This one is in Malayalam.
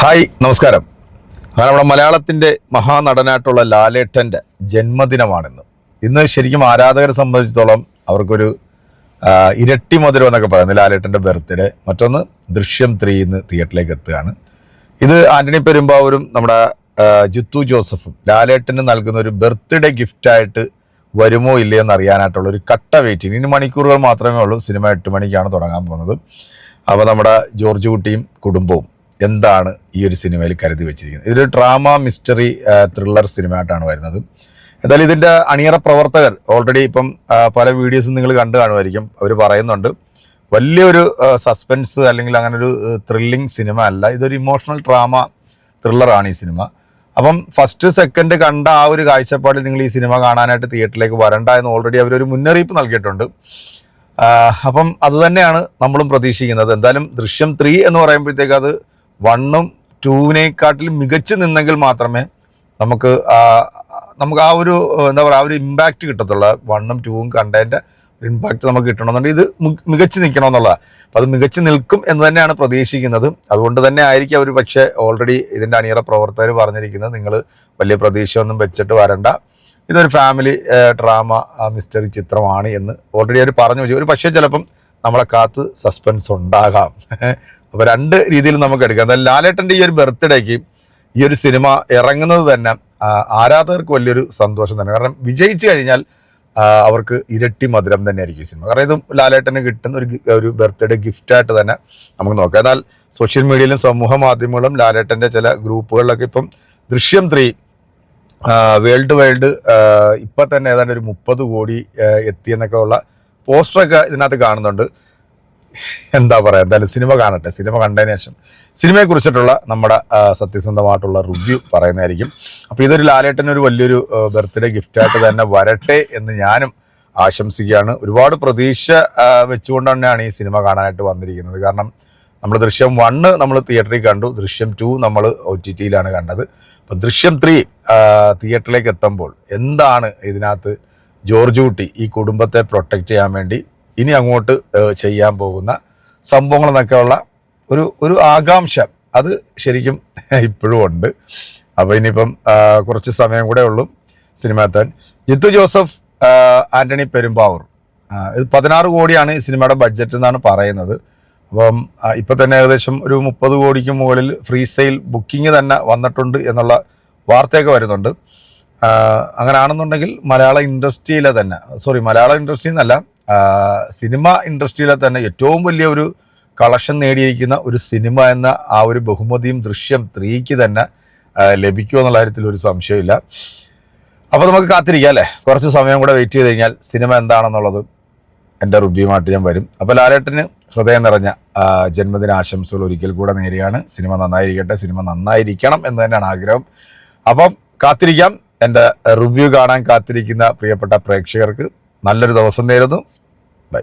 ഹായ് നമസ്കാരം. അങ്ങനെ നമ്മുടെ മലയാളത്തിൻ്റെ മഹാനടനായിട്ടുള്ള ലാലേട്ടൻ്റെ ജന്മദിനമാണിന്ന്. ഇന്ന് ശരിക്കും ആരാധകരെ സംബന്ധിച്ചിടത്തോളം അവർക്കൊരു ഇരട്ടി മധുരം എന്നൊക്കെ പറയുന്നത് ലാലേട്ടൻ്റെ ബർത്ത്ഡേ. മറ്റൊന്ന് ദൃശ്യം 3 ഇന്ന് തിയേറ്ററിലേക്ക് എത്തുകയാണ്. ഇത് ആൻ്റണി പെരുമ്പാവൂരും നമ്മുടെ ജിത്തു ജോസഫും ലാലേട്ടന് നൽകുന്ന ഒരു ബർത്ത്ഡേ ഗിഫ്റ്റായിട്ട് വരുമോ ഇല്ലയോ എന്ന് അറിയാനായിട്ടുള്ള ഒരു കട്ട വെയിറ്റിംഗ്. ഇനി മണിക്കൂറുകൾ മാത്രമേ ഉള്ളൂ. സിനിമ 8 മണിക്കാണ് തുടങ്ങാൻ പോകുന്നത്. അപ്പോൾ നമ്മുടെ ജോർജ് കുട്ടിയും കുടുംബവും എന്താണ് ഈ ഒരു സിനിമയിൽ കരുതി വെച്ചിരിക്കുന്നത്? ഇതൊരു ഡ്രാമ മിസ്റ്ററി ത്രില്ലർ സിനിമയായിട്ടാണ് വരുന്നത്. എന്തായാലും ഇതിൻ്റെ അണിയറ പ്രവർത്തകർ ഓൾറെഡി ഇപ്പം പല വീഡിയോസും നിങ്ങൾ കണ്ടു കാണുമായിരിക്കും. അവർ പറയുന്നുണ്ട് വലിയൊരു സസ്പെൻസ് അല്ലെങ്കിൽ അങ്ങനെ ഒരു ത്രില്ലിങ് സിനിമ അല്ല, ഇതൊരു ഇമോഷണൽ ഡ്രാമ ത്രില്ലറാണ് ഈ സിനിമ. അപ്പം ഫസ്റ്റ് സെക്കൻഡ് കണ്ട ആ ഒരു കാഴ്ചപ്പാടിൽ നിങ്ങൾ ഈ സിനിമ കാണാനായിട്ട് തിയേറ്ററിലേക്ക് വരണ്ട എന്ന് ഓൾറെഡി അവരൊരു മുന്നറിയിപ്പ് നൽകിയിട്ടുണ്ട്. അപ്പം അത് തന്നെയാണ് നമ്മളും പ്രതീക്ഷിക്കുന്നത്. എന്തായാലും ദൃശ്യം 3 എന്ന് പറയുമ്പോഴത്തേക്ക് അത് 1ഉം 2വിനെക്കാട്ടിലും മികച്ച് നിന്നെങ്കിൽ മാത്രമേ നമുക്ക് ആ ഒരു എന്താ പറയുക, ആ ഒരു ഇമ്പാക്റ്റ് കിട്ടത്തുള്ളൂ. 1ഉം 2ഉം കണ്ടതിൻ്റെ ഇമ്പാക്റ്റ് നമുക്ക് കിട്ടണമെന്നുണ്ടെങ്കിൽ ഇത് മികച്ച് നിൽക്കണമെന്നുള്ളതാണ്. അപ്പോൾ അത് മികച്ച് നിൽക്കും എന്ന് തന്നെയാണ് പ്രതീക്ഷിക്കുന്നത്. അതുകൊണ്ട് തന്നെ ആയിരിക്കും അവർ പക്ഷേ ഓൾറെഡി ഇതിൻ്റെ അണിയറ പ്രവർത്തകർ പറഞ്ഞിരിക്കുന്നത് നിങ്ങൾ വലിയ പ്രതീക്ഷയൊന്നും വെച്ചിട്ട് വരണ്ട, ഇതൊരു ഫാമിലി ഡ്രാമ മിസ്റ്ററി ചിത്രമാണ് എന്ന് ഓൾറെഡി അവർ പറഞ്ഞു വെച്ചു. ഒരു പക്ഷേ ചിലപ്പം നമ്മളെ കാത്ത് സസ്പെൻസ് ഉണ്ടാകാം. അപ്പോൾ രണ്ട് രീതിയിൽ നമുക്ക് എടുക്കാം. എന്തായാലും ലാലേട്ടൻ്റെ ഈ ഒരു ബർത്ത്ഡേക്ക് ഈ ഒരു സിനിമ ഇറങ്ങുന്നത് തന്നെ ആരാധകർക്ക് വലിയൊരു സന്തോഷം തന്നെ. കാരണം വിജയിച്ചു കഴിഞ്ഞാൽ അവർക്ക് ഇരട്ടി മധുരം തന്നെയായിരിക്കും ഈ സിനിമ. കാരണം ഇത് ലാലേട്ടന് കിട്ടുന്ന ഒരു ബർത്ത്ഡേ ഗിഫ്റ്റായിട്ട് തന്നെ നമുക്ക് നോക്കാം. എന്നാൽ സോഷ്യൽ മീഡിയയിലും സമൂഹ മാധ്യമങ്ങളിലും ലാലേട്ടൻ്റെ ചില ഗ്രൂപ്പുകളിലൊക്കെ ഇപ്പം ദൃശ്യം 3 വേൾഡ് വൈഡ് ഇപ്പം തന്നെ ഏതാണ്ട് ഒരു 30 കോടി എത്തിയെന്നൊക്കെ ഉള്ള പോസ്റ്ററൊക്കെ ഇതിനകത്ത് കാണുന്നുണ്ട്. എന്താ പറയുക, എന്തായാലും സിനിമ കാണട്ടെ. സിനിമ കണ്ടതിന് ശേഷം സിനിമയെക്കുറിച്ചിട്ടുള്ള നമ്മുടെ സത്യസന്ധമായിട്ടുള്ള റിവ്യൂ പറയുന്നതായിരിക്കും. അപ്പോൾ ഇതൊരു ലാലേട്ടനൊരു വലിയൊരു ബർത്ത്ഡേ ഗിഫ്റ്റായിട്ട് തന്നെ വരട്ടെ എന്ന് ഞാനും ആശംസിക്കുകയാണ്. ഒരുപാട് പ്രതീക്ഷ വെച്ചുകൊണ്ട് തന്നെയാണ് ഈ സിനിമ കാണാനായിട്ട് വന്നിരിക്കുന്നത്. കാരണം നമ്മൾ ദൃശ്യം 1 നമ്മൾ തിയേറ്ററിൽ കണ്ടു, ദൃശ്യം 2 നമ്മൾ OTTയിലാണ് കണ്ടത്. അപ്പോൾ ദൃശ്യം 3 തിയേറ്ററിലേക്ക് എത്തുമ്പോൾ എന്താണ് ഇതിനകത്ത് ജോർജ് കുട്ടി ഈ കുടുംബത്തെ പ്രൊട്ടക്റ്റ് ചെയ്യാൻ വേണ്ടി ഇനി അങ്ങോട്ട് ചെയ്യാൻ പോകുന്ന സംഭവങ്ങളെന്നൊക്കെയുള്ള ഒരു ആകാംക്ഷ അത് ശരിക്കും ഇപ്പോഴും ഉണ്ട്. അപ്പോൾ ഇനിയിപ്പം കുറച്ച് സമയം കൂടെ ഉള്ളൂ സിനിമ എത്താൻ. ജിത്തു ജോസഫ്, ആൻ്റണി പെരുമ്പാവൂർ, ഇത് 16 കോടിയാണ് ഈ സിനിമയുടെ ബഡ്ജറ്റ് എന്നാണ് പറയുന്നത്. അപ്പം ഇപ്പം തന്നെ ഏകദേശം ഒരു 30 കോടിക്ക് മുകളിൽ ഫ്രീ സെയിൽ ബുക്കിംഗ് തന്നെ വന്നിട്ടുണ്ട് എന്നുള്ള വാർത്തയൊക്കെ വരുന്നുണ്ട്. അങ്ങനെയാണെന്നുണ്ടെങ്കിൽ മലയാള ഇൻഡസ്ട്രിയിലെ എന്നല്ല, സിനിമ ഇൻഡസ്ട്രിയിലെ തന്നെ ഏറ്റവും വലിയ ഒരു കളക്ഷൻ നേടിയിരിക്കുന്ന ഒരു സിനിമ എന്ന ആ ഒരു ബഹുമതിയും ദൃശ്യം 3ക്ക് തന്നെ ലഭിക്കുമെന്നുള്ള കാര്യത്തിൽ ഒരു സംശയമില്ല. അപ്പോൾ നമുക്ക് കാത്തിരിക്കാം അല്ലേ, കുറച്ച് സമയം കൂടെ വെയിറ്റ് ചെയ്ത് കഴിഞ്ഞാൽ സിനിമ എന്താണെന്നുള്ളത് എൻ്റെ റിവ്യൂമായിട്ട് ഞാൻ വരും. അപ്പോൾ ലാലേട്ടന് ഹൃദയം നിറഞ്ഞ ജന്മദിന ആശംസകൾ ഒരിക്കൽ കൂടെ നേരുകയാണ്. സിനിമ നന്നായിരിക്കട്ടെ, സിനിമ നന്നായിരിക്കണം എന്ന് തന്നെയാണ് ആഗ്രഹം. അപ്പം കാത്തിരിക്കാം. എൻ്റെ റിവ്യൂ കാണാൻ കാത്തിരിക്കുന്ന പ്രിയപ്പെട്ട പ്രേക്ഷകർക്ക് നല്ലൊരു ദിവസം നേരുന്നു. ബൈ.